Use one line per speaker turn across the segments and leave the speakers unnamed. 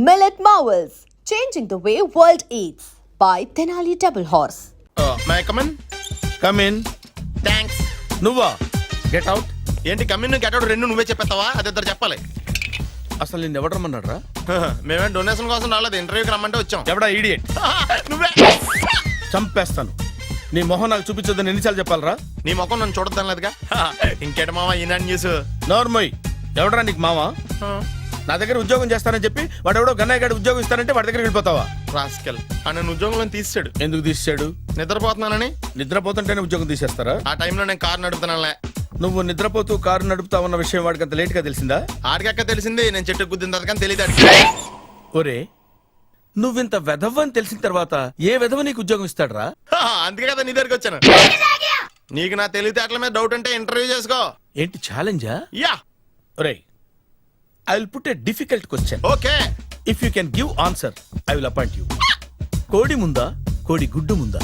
Millet Marvels, changing the way world eats by Tenali Double Horse.
May I come in
come in.
Thanks.
నువ్వా? Get out.
ఏంటి come in get out రెండు నువ్వే చెప్పేస్తావా? అది ఇద్దరు చెప్పాలి.
అసలు నిన్ను ఎవడు రమ్మన్నాడు రా?
మేమే డొనేషన్ కోసం రాలేదు, ఇంటర్వ్యూకి రమ్మంటే వచ్చాం.
ఎవడా ఈడియట్?
నువ్వే.
చంపేస్తాను. నీ మొహం నాకు చూపించొద్దని ఎన్నిసార్లు చెప్పాలరా?
నీ ముఖం నన్ను చూడద్దాం లేదుగా. ఇంకేట మామ ఈనాడు న్యూస్.
నోర్మోయ్. ఎవడరా నీకు మావా? నా దగ్గర ఉద్యోగం చేస్తానని చెప్పి వాడు ఎవడో గన్నయ్య గారి ఉద్యోగం ఇస్తానంటే వాడి దగ్గర వెళ్ళిపోతావా?
రాస్కెల్ నన్ను ఉద్యోగంలో తీసాడు.
ఎందుకు తీసాడు?
నిద్రపోతున్నానని.
నిద్రపోతుంటేనే ఉద్యోగం తీసేస్తారా?
ఆ టైంలో నేను కారు నడుపుతున్నానులే.
నువ్వు నిద్రపోతూ కారు నడుపుతావన్న విషయం వాడికి అంత లేట్ గా తెలిసిందా?
ఆడికక్క తెలిసింది, నేను చెట్టు గుద్దిన తర్వాత కానీ తెలియదు.
ఒరే, నువ్వింత వెధవ్ అని తెలిసిన తర్వాత ఏ వెధవ నీకు ఉద్యోగం ఇస్తాడరా?
అందుకే కదా నీ దగ్గరికి వచ్చాను. నీకు నా తెలివితేటల మీద డౌట్ అంటే ఇంటర్వ్యూ చేసుకో.
ఏంటి ఛాలెంజా?
యా.
ఒరే, I will put a difficult question.
Okay.
If you can give answer I will appoint you. కోడి ముందా, కోడి గుడ్డు ముందా?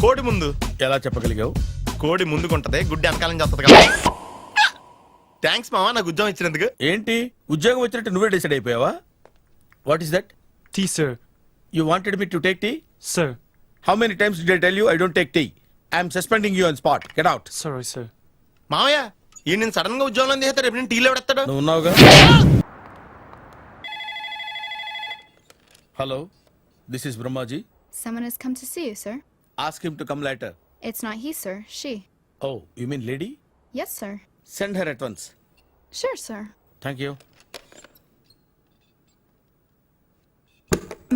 కోడి ముందు.
ఎలా చెప్పగలిగావు?
కోడి ముందుకుంటది, గుడ్డి వెనకాలం చేస్తుంది కదా. థ్యాంక్స్ మామా నాకు ఉద్యోగం ఇచ్చినందుకు.
ఏంటి ఉద్యోగం వచ్చినట్టు నువ్వే డిసైడ్ అయిపోయావా? What is that?
Tea, sir.
You wanted me to take tea?
Sir.
How many times did I tell you I don't take tea? I am suspending you on spot. Get out.
Sorry, sir.
మామయ్య ఈ నేను sudden గా ఉద్యోగంలో తీస్తాడు, రేపు నేను టీలో పెడతాడు.
నువ్వు ఉన్నావుగా. Hello, this is Brahmaji.
Someone has come to see you, sir.
Ask him to come later.
It's not he, sir. She.
Oh, you mean lady?
Yes, sir.
Send her at once.
Sure, sir.
Thank you.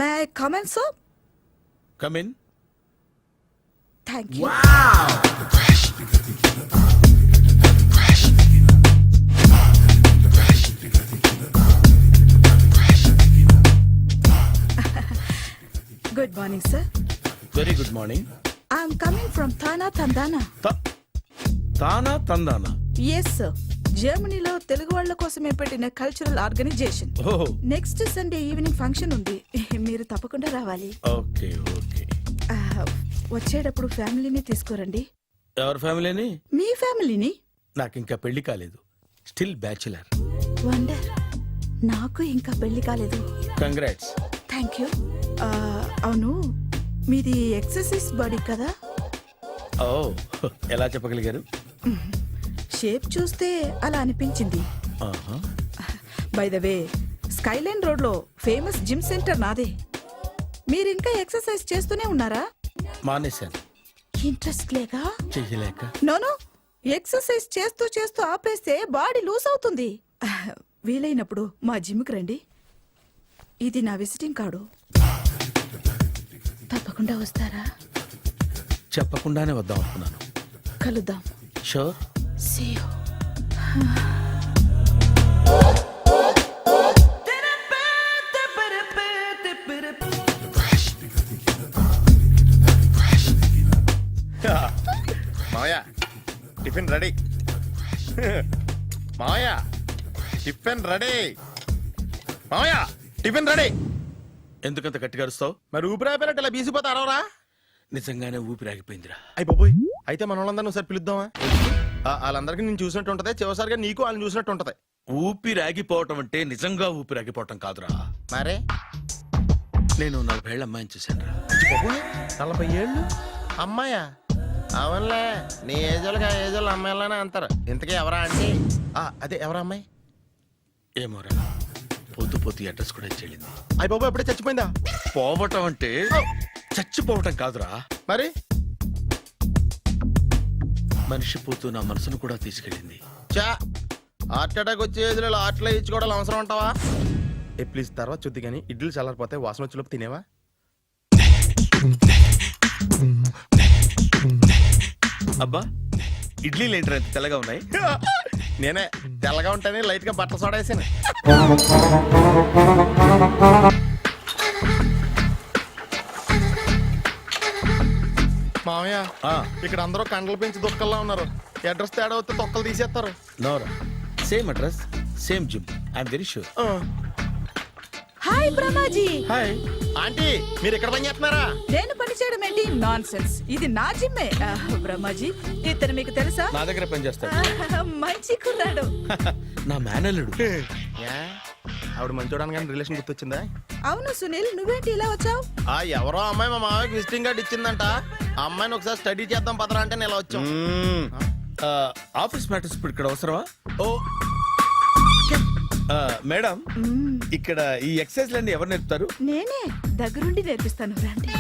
May I come in, sir?
Come in.
Thank you. Good morning, sir.
Very good morning.
I'm coming from Thana, Tandana.
తానా తందానా?
Yes, sir. జర్మనీలో తెలుగు వాళ్ళ కోసమే పెట్టిన cultural organization.
Oh,
next Sunday evening function ఉంది, మీరు తప్పకుండా రావాలి.
okay, okay.
వచ్చేటప్పుడు ఫ్యామిలీని తీసుకురండి.
ఎవరి ఫ్యామిలీని?
మీ ఫ్యామిలీని.
నాకు ఇంకా పెళ్లి కాలేదు. Still bachelor.
వండర్. నాకు ఇంకా పెళ్లి కాలేదు.
కంగ్రాట్స్.
Thank you. అవును, మీది ఎక్సర్సైజ్ బాడీ కదా?
ఓ, ఎలా చెప్పగలిగారు?
షేప్ చూస్తే అలా అనిపించింది.
ఆహా.
By the way, Skyline road లో ఫేమస్ జిమ్ సెంటర్ నాదే. మీరు ఇంకా ఎక్సర్సైజ్ చేస్తూనే ఉన్నారా?
మానేశాను.
ఇంట్రెస్ట్ లేక?
చెయ్యలేక.
నోను, ఎక్సర్సైజ్ చేస్తూ చేస్తూ ఆపేస్తే బాడీ లూజ్ అవుతుంది. వీలైనప్పుడు మా జిమ్కి రండి. ఇది నా విజిటింగ్ కార్డు. తప్పకుండా వస్తారా?
చెప్పకుండానే వద్దాం అనుకున్నాను.
కలుద్దాం.
షూర్.
See you.
మామయ్య టిఫిన్ రెడీ. మామయ్య టిఫిన్ రెడీ. మామయ్య టిఫిన్ రెడీ.
ఎందుకంత గట్టిగా అరుస్తావు?
మరి ఊపిరి అయిపోయినట్టు ఇలా బీసిపోతే అరవరా?
నిజంగానే ఊపిరాగిపోయిందిరా.
అయ్యి బాబోయ్, అయితే మన వాళ్ళందరినీ ఒకసారి పిలుద్దామా? వాళ్ళందరికీ నేను చూసినట్టు ఉంటది, చివరిసారిగా నీకు వాళ్ళని చూసినట్టు ఉంటది.
ఊపిరాగిపోవటం అంటే నిజంగా ఊపిరాగిపోవటం కాదురా.
మరే
నేను 40 ఏళ్ల అమ్మాయిని చూశాను రా.
40 ఏళ్ళు అమ్మాయా? అవునులే, నీ ఏజోళ్ళకి ఆ ఏజోళ్ళు అమ్మాయిలానే అంటారు. ఇంతకీ ఎవరా అంటే? అదే ఎవరా అమ్మాయి?
ఏమోరా, పొద్దు పొద్దు అడ్రస్ కూడా చెల్లింది.
అయ్యి బాబు ఎప్పుడే చచ్చిపోయిందా?
పోవటం అంటే చచ్చిపోవటం కాదురా,
మరి
మనిషి పోతూ నా మనసును కూడా తీసుకెళ్ళింది.
చా, హార్ట్ అటాక్ వచ్చే ఏజ్లో ఆటలో ఇచ్చుకోవడం అవసరం ఉంటావా? ప్లీజ్ తర్వాత చూద్ది కానీ ఇడ్లీలు చల్లారిపోతే వాసన వచ్చేలోపు తినేవా?
అబ్బా, ఇడ్లీ లేంటర్ ఎంత తెల్లగా ఉన్నాయి.
నేనే తెల్లగా ఉంటానే లైట్ గా బట్టలు సోడా వేసాను. మామయ్య, ఇక్కడ అందరూ కండలు పెంచి దుక్కల్లా ఉన్నారు. అడ్రస్ తేడా వస్తే తొక్కలు తీసేస్తారు.
నోరా, same address, same gym. I'm very sure.
Hi Brahmaji.
Hi
aunty, మీరు ఇక్కడ పని చేస్తున్నారా?
నేను పని చేయడం ఏంటి? Nonsense. ఇది నా జిమ్మే. బ్రహ్మాజీ, ఇతను మీకు తెలుసా?
నా దగ్గర పని చేస్తాడు.
మంచి కుర్రాడు.
నా మేనల్లుడు.
ఆవిడ మంచోడానికి కానీ రిలేషన్ గుర్తొచ్చిందా?
అవును సునీల్, నువ్వేంటి ఇలా వచ్చావు?
ఆ ఎవరో అమ్మాయి మా మామయ్యకి విజిటింగ్ కార్డ్ ఇచ్చిందంట. ఆ అమ్మాయిని ఒకసారి స్టడీ చేద్దాం పదరా అంటే నేను ఇలా వచ్చాం.
ఆఫీస్ మ్యాటర్స్ ఇప్పుడు ఇక్కడ అవసరమా? ఓ మేడం, ఇక్కడ ఈ ఎక్సర్సైజ్ అన్ని ఎవరు నేర్పుతారు?
నేనే దగ్గరుండి నేర్పిస్తాను, రండి.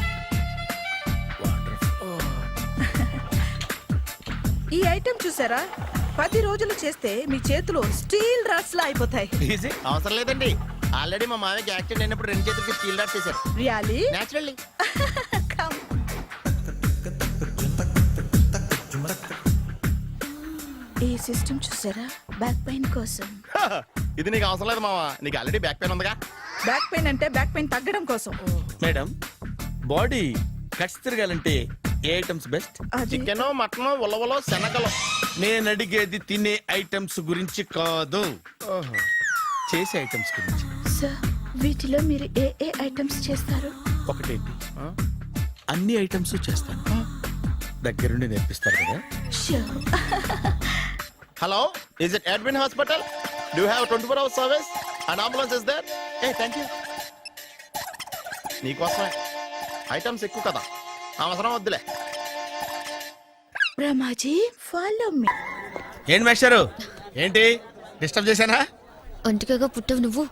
ఈ ఐటెం చూసారా? 10 రోజులు చేస్తే మీ చేతులు స్టీల్ రాట్స్ లా అయిపోతాయి.
ఈజీ.
అవసరం లేదండి, ఆల్రెడీ మా మామయ్యకి యాక్సిడెంట్ అయినప్పుడు 2 చేతులకి స్టీల్ డాట్ చేశారు.
రియాలీ?
నేచురల్లీ.
ఈ సిస్టమ్ చూసారా? బ్యాక్ పెయిన్ కోసం.
ఇది నీకు అవసరం లేదు మామ, నీకు ఆల్రెడీ బ్యాక్ పెయిన్ ఉందిగా.
బ్యాక్ పెయిన్ అంటే బ్యాక్ పెయిన్ తగ్గడం కోసం.
మేడం, బాడీ కట్స్ తిరగాలంటే ఏ ఐటమ్స్ బెస్ట్?
అది
చికెన్, మటన్, ఉలవలో, శనగలు.
నేను అడిగేది తినే ఐటమ్స్ గురించి కాదు, చేసే ఐటమ్స్ గురించి.
సార్, వీటిలో మీరు ఏ ఏ ఐటమ్స్ చేస్తారు?
ఒకటేంటి, అన్ని ఐటమ్స్ చేస్తాను. దగ్గరుండి నేర్పిస్తారు కదా.
Sure.
Hello, is it admin hospital? Do have 24 hours service? And ambulance is there? A thank you. నీకోసమే ఐటమ్స్ ఎక్కువ కదా, అవసరం వద్దులే.
Ramaji, follow me.
ఏంటి మేస్టారు, ఏంటి డిస్టర్బ్ చేశానా?
ఒంటికగా పుట్టవు నువ్వు.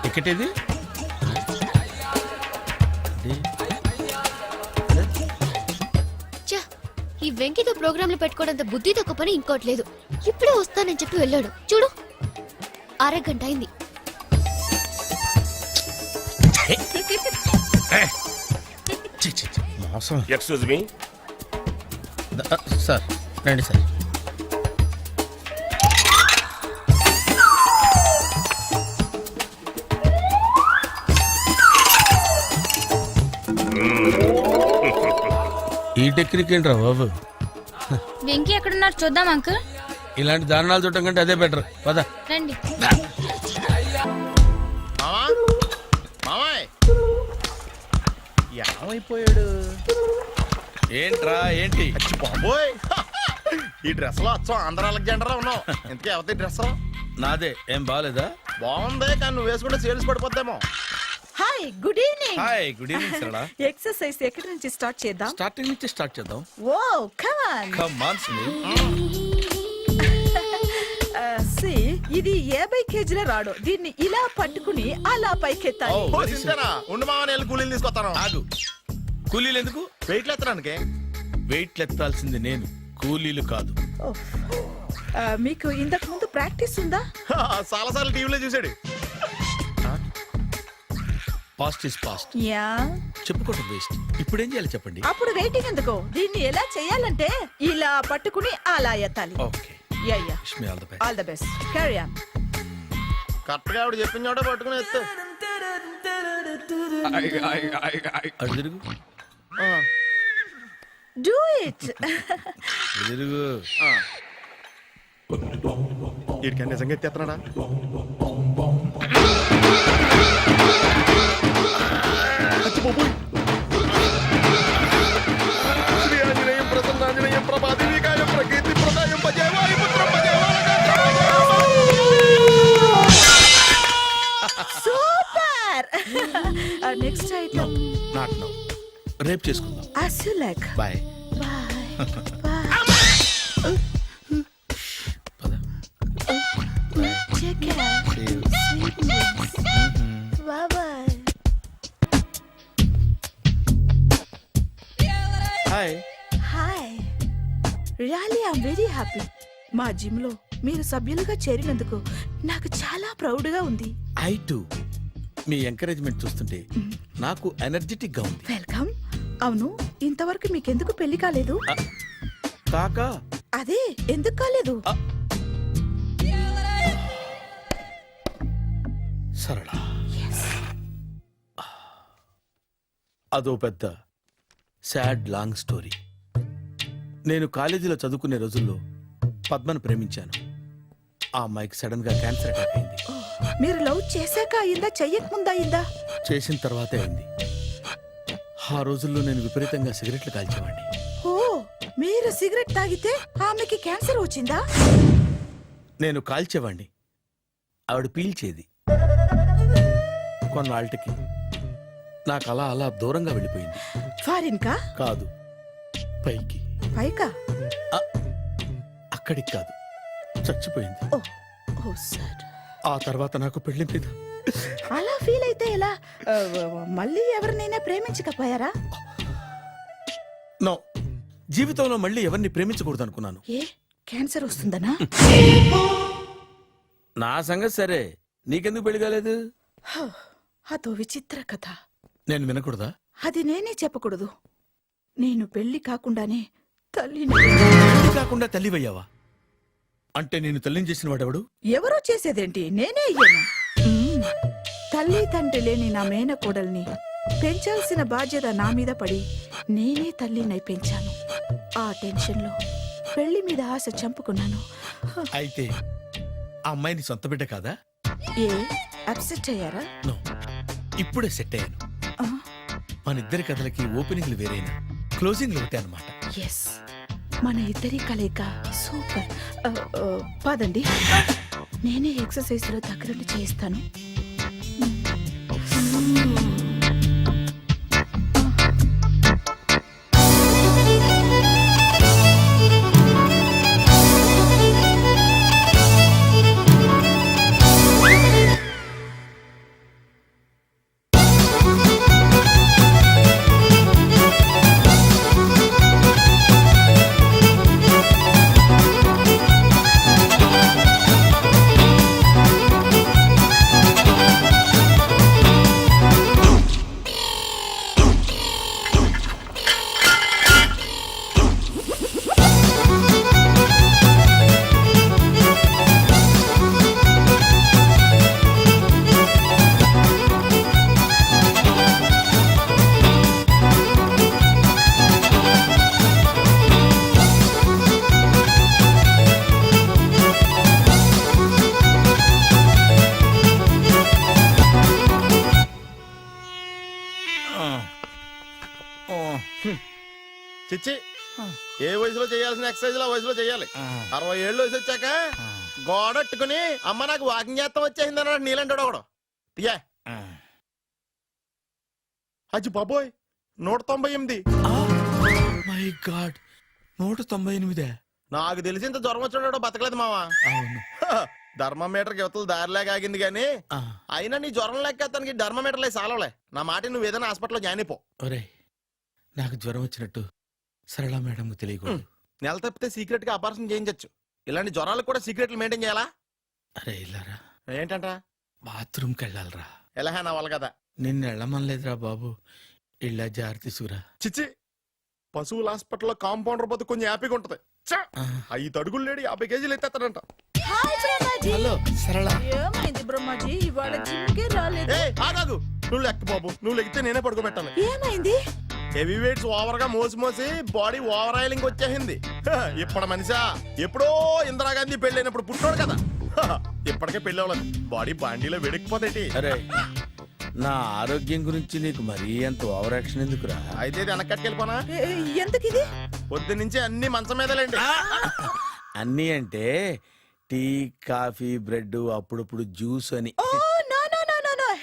టికెట్ ఇది?
ఛ, ఈ వెంకితో ప్రోగ్రాంలు పెట్టుకోవడంత బుద్ధితో ఒక పని ఇంకోట్లేదు. ఇప్పుడే వస్తానని చెప్పి వెళ్ళాడు చూడు, అరగంట అయింది.
మోసం.
ఎక్స్క్యూజ్ మీ,
సార్ రండి సార్. ఈ టెక్నిక్ ఏంట్రా బాబు?
వెంకీ ఎక్కడున్నారు చూద్దాం అంకుల్.
ఇలాంటి దారుణాలు చూడటం కంటే అదే బెటర్. పద.
రండి.
మామా, మామాయ్ ఏమైపోయాడు?
ఏంట్రా ఏంటి?
అచ్చి బాబోయ్, ఈ డ్రెస్ లో వచ్చాం ఆంధ్ర అలెగ్జాండర్ ఉన్నావు. ఇంతకీ ఎవరి డ్రెస్?
నాదే. ఏం బాగాలేదా?
బాగుంది, కానీ నువ్వు వేసుకుంటే సేల్స్ పడిపోద్దేమో.
Hi, good evening.
Hi, good evening Sarala.
Exercise ఎక్కడి నుంచి స్టార్ట్ చేద్దాం?
స్టార్టింగ్ నుంచి స్టార్ట్ చేద్దాం.
Oh come on.
Come on Sunil.
సి, ఇది 50 కేజీల రాడు. దీన్ని ఇలా పట్టుకుని అలా పైకెత్తాలి.
Oh.
ఓ సింతేనా? ఉండు మామ, నేను కూలీలు తీసుకొస్తాను.
ఆగు. కూలీలు ఎందుకు?
వెయిట్లు ఎత్తడానికి.
వెయిట్ ఎత్తాల్సింది నేను, కూలీలు కాదు.
ఓహ్. మీకు ఇంతకు ముందు ప్రాక్టీస్ ఉందా?
చాలా సార్లు టీవీలో చూసాడు.
Past is past.
యా.
చెప్పుకోవటం వేస్ట్. ఇప్పుడు ఏం చేయాలి చెప్పండి.
అప్పుడు వెయిటింగ్ ఎందుకు? దీన్ని ఎలా చేయాలంటే ఇలా పట్టుకుని అలా ఎత్తాలి.
Okay,
ya ya.
Wish me all the best.
All the best. Carry on.
Correct గా ఆవిడ చెప్పిన చోట పట్టుకుని ఎత్తు.
అటు తిరుగు,
డూ ఇట్.
అటు తిరుగు.
వీడికి నిజంగా ఎత్తేస్తున్నాడా? అచ్చి బాబోయ్. శ్రీ ఆంజనేయం ప్రసన్నాంజనేయం ప్రభాదేవికాయం ప్రకీర్తి ప్రదాయం భజే వాయుపుత్రం భజే
super. Next item.
Not now, రేపు చేసుకుందాం.
As you like.
Bye.
Bye.
పద.
Take care.
See you.
Sweet dreams. Bye bye.
Hi.
Hi. Really I'm very happy. మా జిమ్ లో మీరు సభ్యులుగా చేరినందుకు నాకు చాలా ప్రౌడ్ గా ఉంది.
I to. మీ ఎంకరేజ్మెంట్ చూస్తుంటే నాకు ఎనర్జెటిక్ గా ఉంది.
వెల్కమ్. అవును, ఇంతవరకు మీకెందుకు పెళ్లి కాలేదు?
కాకా.
అదే, ఎందుకు కాలేదు?
సరళ, అదో పెద్ద సాడ్ లాంగ్ స్టోరీ. నేను కాలేజీలో చదువుకునే రోజుల్లో పద్మను ప్రేమించాను. ఆ అమ్మాయికి సడన్ గా క్యాన్సర్ అటాక్ అయింది.
మీరు లవ్ చేశాక అయిందా, చెయ్యక ముందా అయిందా?
చేసిన తర్వాతే అయింది. ఆ రోజుల్లో నేను విపరీతంగా సిగరెట్లు కాల్చేవాడిని.
ఓ మీరు సిగరెట్ తాగితే ఆమెకి క్యాన్సర్ వచ్చిందా?
నేను కాల్చేవాణ్ణి, ఆవిడ పీల్చేది. కొన్నాళ్ళకి నాకు అలా అలా దూరంగా వెళ్ళిపోయింది.
ఫారిన్ కా?
కాదు, పైకి.
పైకా?
అక్కడికి కాదు, చచ్చిపోయింది.
ఓ ఓ సార్,
ఆ తర్వాత నాకు పెళ్లి మీద
అలా ఫీల్ అయితే ఎలా? మళ్ళీ ఎవరినైనా ప్రేమించకపోయారా?
నో, జీవితంలో మళ్ళీ ఎవరిని ప్రేమించకూడదు అనుకున్నాను.
ఏ క్యాన్సర్ వస్తుందనా?
నా సంగతి సరే, నీకెందుకు పెళ్లి కాలేదు?
అదో విచిత్ర కథ.
నేను వినకూడదా?
అది నేనే చెప్పకూడదు. నేను పెళ్లి కాకుండానే తల్లిని.
పెళ్లి కాకుండా తల్లివయ్యావా? అంటే నేను తల్లిని చేసిన వాడెవడు?
ఎవరో చేసేదేంటి, నేనే అయ్యాను. తల్లి తండ్రి లేని నా మేనకోడల్ని పెంచాల్సిన బాధ్యత నా మీద పడి నేనే తల్లినై పెంచాను. ఆ టెన్షన్లో పెళ్లి మీద ఆశ చంపుకున్నాను.
అయితే ఆ అమ్మాయిని సొంత బిడ్డ కాదా?
ఏ అప్సెట్ అయ్యారా?
నో, ఇప్పుడే సెట్ అయ్యాను. మన ఇద్దరి కథలకి ఓపెనింగ్లు వేరైనా క్లోజింగ్లు ఒకటే అనమాట.
ఎస్, మన ఇద్దరి కలయిక సూపర్. పదండి, నేనే ఎక్సర్సైజ్ లో దగ్గరుండి చేయిస్తాను.
చిచ్చి, ఏ వయసులో చేయాల్సిన ఎక్సర్సైజ్ ఆ వయసులో చేయాలి. 60 ఏళ్ళు వయసు వచ్చాక గోడట్టుకుని అమ్మ నాకు వాకింగ్ చేస్తాం వచ్చేసింది అన్నాడు నీలంటాడు ఒకడు. తీయా అచ్చి బాబోయ్, 198.
My God, 198.
నాకు తెలిసి ఇంత జ్వరం వచ్చాడో బతకలేదు మావా.
అవును.
ధర్మమీటర్ యువతలు దారిలాగా ఆగింది గానీ అయినా నీ జ్వరం లెక్క అతనికి ధర్మమీటర్లే సాలవలే. నా మాట నువ్వు ఏదైనా హాస్పిటల్లో జాయిన్ అయిపో.
ఒరే, నాకు జ్వరం వచ్చినట్టు సరళ మేడం తెలియకూడదు.
నెల తప్పితే సీక్రెట్ గా ఆపరేషన్ చేయించచ్చు. ఇలాంటి జ్వరాలకు కూడా సీక్రెట్లు మెయింటైన్ చేయాలా?
అరే ఇల్లారా,
ఏంటంట?
బాత్రూమ్కి వెళ్ళాలరా.
ఎలాహే నా వాళ్ళ కదా.
నిన్ను వెళ్ళమనలేదురా బాబు, ఇళ్ళ జారి తీసుకురా.
చిచ్చి, పశువుల హాస్పిటల్లో కాంపౌండర్ బతు కొంచెం హ్యాపీగా ఉంటది. 5 అడుగులు లేడి 50 కేజీలు ఎత్తేస్తాడంట.
హలో సరళ.
ఏమైంది బ్రహ్మాజీ, ఇవాళ జిమ్కే రాలేదు?
ఆగాగు, నువ్వు లెక్క బాబు. నువ్వు లెక్కితే నేనే పడుకోబెట్టాలి.
ఏమైంది?
హెవీ వెయిట్స్ ఓవర్ గా మోసి బాడీ ఓవర్ ఆయిలింగ్ వచ్చేసింది. ఇప్పుడు మనిషా ఎప్పుడో ఇందిరాగాంధీ పెళ్ళైనప్పుడు పుట్టినోడు కదా. ఇప్పటికే పెళ్లి అవ్వలేదు, బాడీ బాండీలో వెడికిపోతేటి.
అరే, నా ఆరోగ్యం గురించి నీకు మరీ అంత ఓవర్ యాక్షన్ ఎందుకురా?
అయితే ఇది వెనక్కట్టుకెళ్ళిపోనా?
ఎందుకిది?
పొద్దు నుంచి అన్ని మంచం మీదలేండి.
అన్నీ అంటే టీ, కాఫీ, బ్రెడ్, అప్పుడప్పుడు జ్యూస్ అని.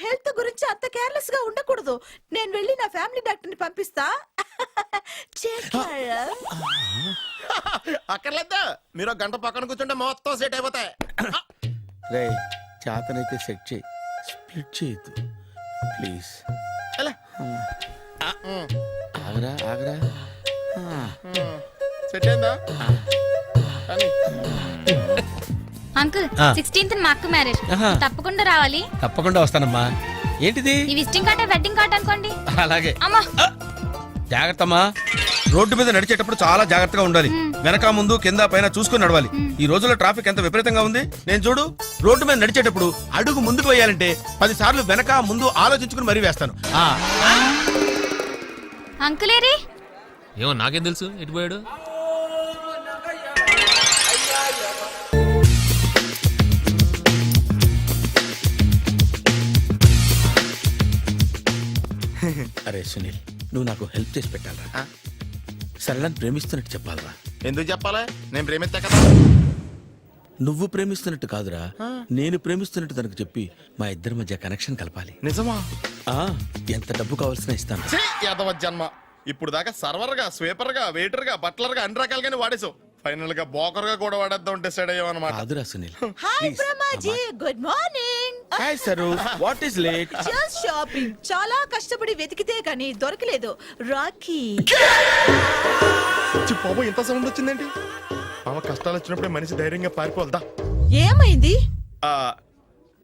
హెల్త్ గురించి అంత కేర్లెస్ గా ఉండకూడదు. నేను వెళ్ళి నా ఫ్యామిలీ డాక్టర్ ని పంపిస్తా.
అక్కర్లేదు, మీరు ఒక గంట పక్కన కూర్చుంటే మొత్తం సెట్ అయిపోతాయి.
రే, చేతనైతే సెట్ చేయి, స్ప్లిట్ చేయొద్దు ప్లీజ్. ఆగరా ఆగరా.
సెట్ అయిందా? కానీ
అంకుల్ 16th మా అక్క మ్యారేజ్, తప్పకుండా రావాలి.
తప్పకుండా వస్తానమ్మా. ఏంటిది?
ఈ విజిటింగ్ కార్డ్ వెడ్డింగ్ కార్డ్ అనుకోండి.
అలాగే.
అమ్మా
జాగ్రత్తమ్మా, రోడ్డు మీద నడిచేటప్పుడు చాలా జాగ్రత్తగా ఉండాలి. వెనక ముందు కింద పైన చూసుకుని నడవాలి. ఈ రోజుల్లో ట్రాఫిక్ ఎంత విపరీతంగా ఉంది. నేను చూడు, రోడ్డు మీద నడిచేటప్పుడు అడుగు ముందుకు వేయాలంటే 10 సార్లు వెనక ముందు ఆలోచించుకుని మరీ వేస్తాను.
అంకులేరి
ఏమో నాకేం తెలుసు ఎటు పోయాడు.
అరే సునీల్, నువ్వు నాకు హెల్ప్ చేసి పెట్టాలరా. సరళని ప్రేమిస్తున్నట్టు చెప్పాలరా.
ఎందుకు చెప్పాలి? నేను ప్రేమిస్తా కదా.
నువ్వు ప్రేమిస్తున్నట్టు కాదురా, నేను ప్రేమిస్తున్నట్టు తనకు చెప్పి మా ఇద్దరి మధ్య కనెక్షన్ కలపాలి.
నిజమా?
ఆ, ఎంత డబ్బు కావాల్సిన ఇస్తాను.
ఛీ, యాదవ జన్మ. ఇప్పుడు దాకా సర్వర్ గా, స్వీపర్ గా, వెయిటర్ గా, బట్లర్ గా అన్ని రకాలుగానే వాడేసావు. ఫైనల్ గా బోకర్ గా కూడా వాడేద్దాం డిసైడ్ అయ్యామన్నమాట.
కాదురా Sunil.
Hi Brahmaji, good morning.
Hi sir, what is late?
Just shopping. చాలా కష్టపడి వెతికితే కానీ దొరకలేదు. రాఖీ.
బాబు ఇంత సౌండ్ వచ్చిందేంటి? మామ కష్టాలు వచ్చినప్పుడే మనిషి ధైర్యంగా పారిపోల్దా.
ఏమైంది?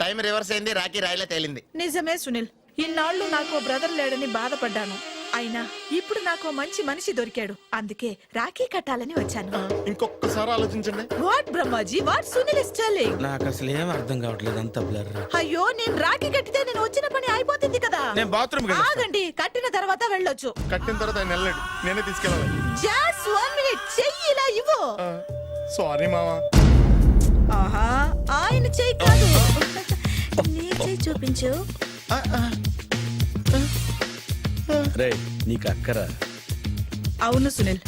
టైం రివర్స్ అయింది, రాఖీ రాయిలా తేలింది.
నిజమే సునీల్, ఇన్నాళ్ళు నాకు బ్రదర్ లేడని బాధపడ్డాను. అయినా ఇప్పుడు నాకు మంచి మనిషి దొరికాడు. అందుకే రాఖీ కట్టాలని వచ్చాను.
ఇంకొకసారి ఆలోచించండి.
What Brahmaji, what Sunil is telling?
నాకు అసలు ఏం అర్థం కావట్లేదు, అంత బ్లర్.
అయ్యో, నేను రాఖీ కట్టితే నేను వచ్చిన పని అయిపోతుంది కదా.
నేను బాత్రూమ్
ఆగండి, కట్టిన తర్వాత వెళ్ళొచ్చు.
కట్టిన తర్వాత ఆయన వెళ్ళండి, నేనే తీసుకెళ్ళాలి.
జస్ట్ 1 minute, చెయ్యి ఇలా ఇవ్వు.
సారీ మామా.
ఆహా, ఆయన చెయ్యి కాదు, నీ చెయ్యి చూపించు.
రే, నీకు అక్కరా?
అవును సునీల్,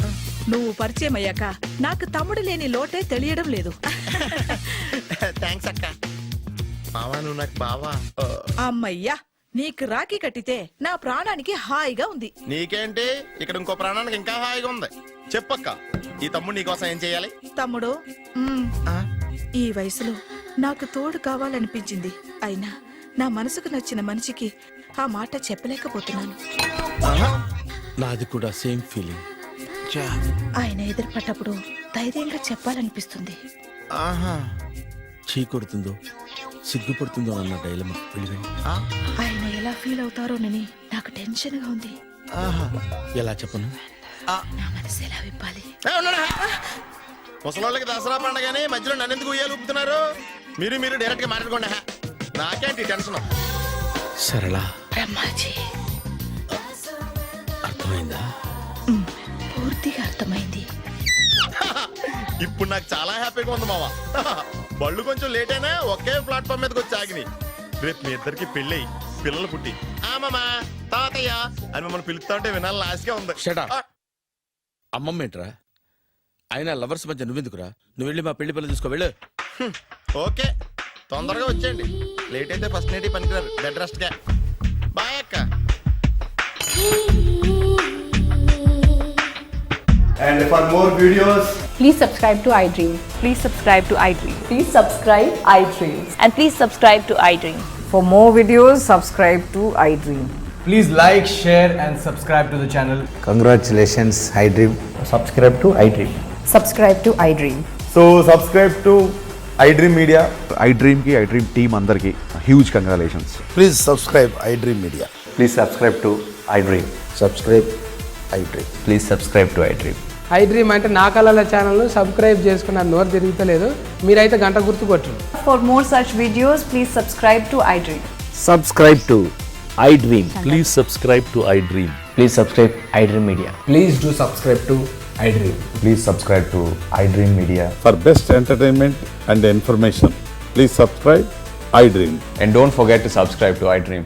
నువ్వు పరిచయం అయ్యాక నాకు తమ్ముడు లేని లోటే తెలియడం లేదు.
థ్యాంక్స్ అక్క. మావా నువ్వు నాకు బావా.
అమ్మయ్యా, నీకు రాఖీ కట్టితే నా ప్రాణానికి హాయిగా ఉంది.
నీకేంటి, ఇక్కడ ఇంకో ప్రాణానికి ఇంకా హాయిగా ఉంది. చెప్పక్క, ఈ తమ్ముడు నీకోసం ఏం చేయాలి?
తమ్ముడు, ఈ వయసులో నాకు తోడు కావాలనిపించింది. అయినా నా మనసుకు నచ్చిన మనిషికి ఆ మాట చెప్పలేకపోతున్నాను.
నాది కూడా సేమ్ ఫీలింగ్.
ఆయన ఎదురుపడ్డప్పుడు ధైర్యంగా చెప్పాలనిపిస్తుంది.
చీ కొడుతుందో సిగ్గుపడుతుందో అన్న డైలమా.
ఆయన ఎలా ఫీల్ అవుతారోనని నాకు టెన్షన్ గా ఉంది.
ఎలా చెప్పను?
నా మనసు ఎలా విప్పాలి?
ముసలోళ్ళకి దసరా పండగని మధ్యలో నన్ను ఎందుకు ఉయ్యాలు ఊపుతున్నారు? మీరు డైరెక్ట్ గా మాట్లాడుకోండి. నాకేంటి టెన్షన్?
సరళ,
బ్రహ్మాజీ,
అర్థమైందా?
పూర్తిగా అర్థమైంది.
ఇప్పుడు నాకు చాలా హ్యాపీగా ఉంది మావా. బళ్ళు కొంచెం లేట్ అయినా ఒకే ప్లాట్ఫామ్ మీదకి వచ్చి ఆగినాయి. రేపు మీ ఇద్దరికి పెళ్ళి పిల్లలు పుట్టి మామా తాతయ్య అని మమ్మల్ని పిలుస్తా ఉంటే వినాలని ఆశగా ఉంది.
Shut up. అమ్మమ్మ ఏంట్రా? అయినా లవర్స్ మధ్య నువ్వెందుకురా? నువ్వు వెళ్ళి మా పెళ్లి పిల్లలు తీసుకో వెళ్ళు.
ఓకే, తొందరగా వచ్చేయండి. లేట్ అయితే ఫస్ట్ నైట్ పనికిరారు. బెడ్ రెస్ట్ గా. బాయ్ అక్క.
And for more videos,
Please subscribe to iDream. Please subscribe to iDream.
Please subscribe iDream.
And please subscribe to iDream.
For more videos, subscribe to iDream.
please like, share and subscribe to the channel.
Congratulations, iDream.
Subscribe to iDream.
Subscribe to iDream.
So subscribe to iDream Media.
iDream ki iDream team andarki huge congratulations.
Please subscribe iDream media.
Please subscribe to iDream.
Subscribe iDream.
Please subscribe to iDream.
iDream అంటే నా కళల channel subscribe చేసుకున్న నోరు తిరుగుతలేదు. మీరైతే గంట గుర్తు కొట్టండి.
For more such videos, please subscribe to iDream.
Subscribe to iDream. Please subscribe to iDream. Please subscribe iDream Media.
Please do subscribe to iDream.
Please subscribe to iDream Media.
For best entertainment and information, please subscribe iDream.
And don't forget to subscribe to iDream.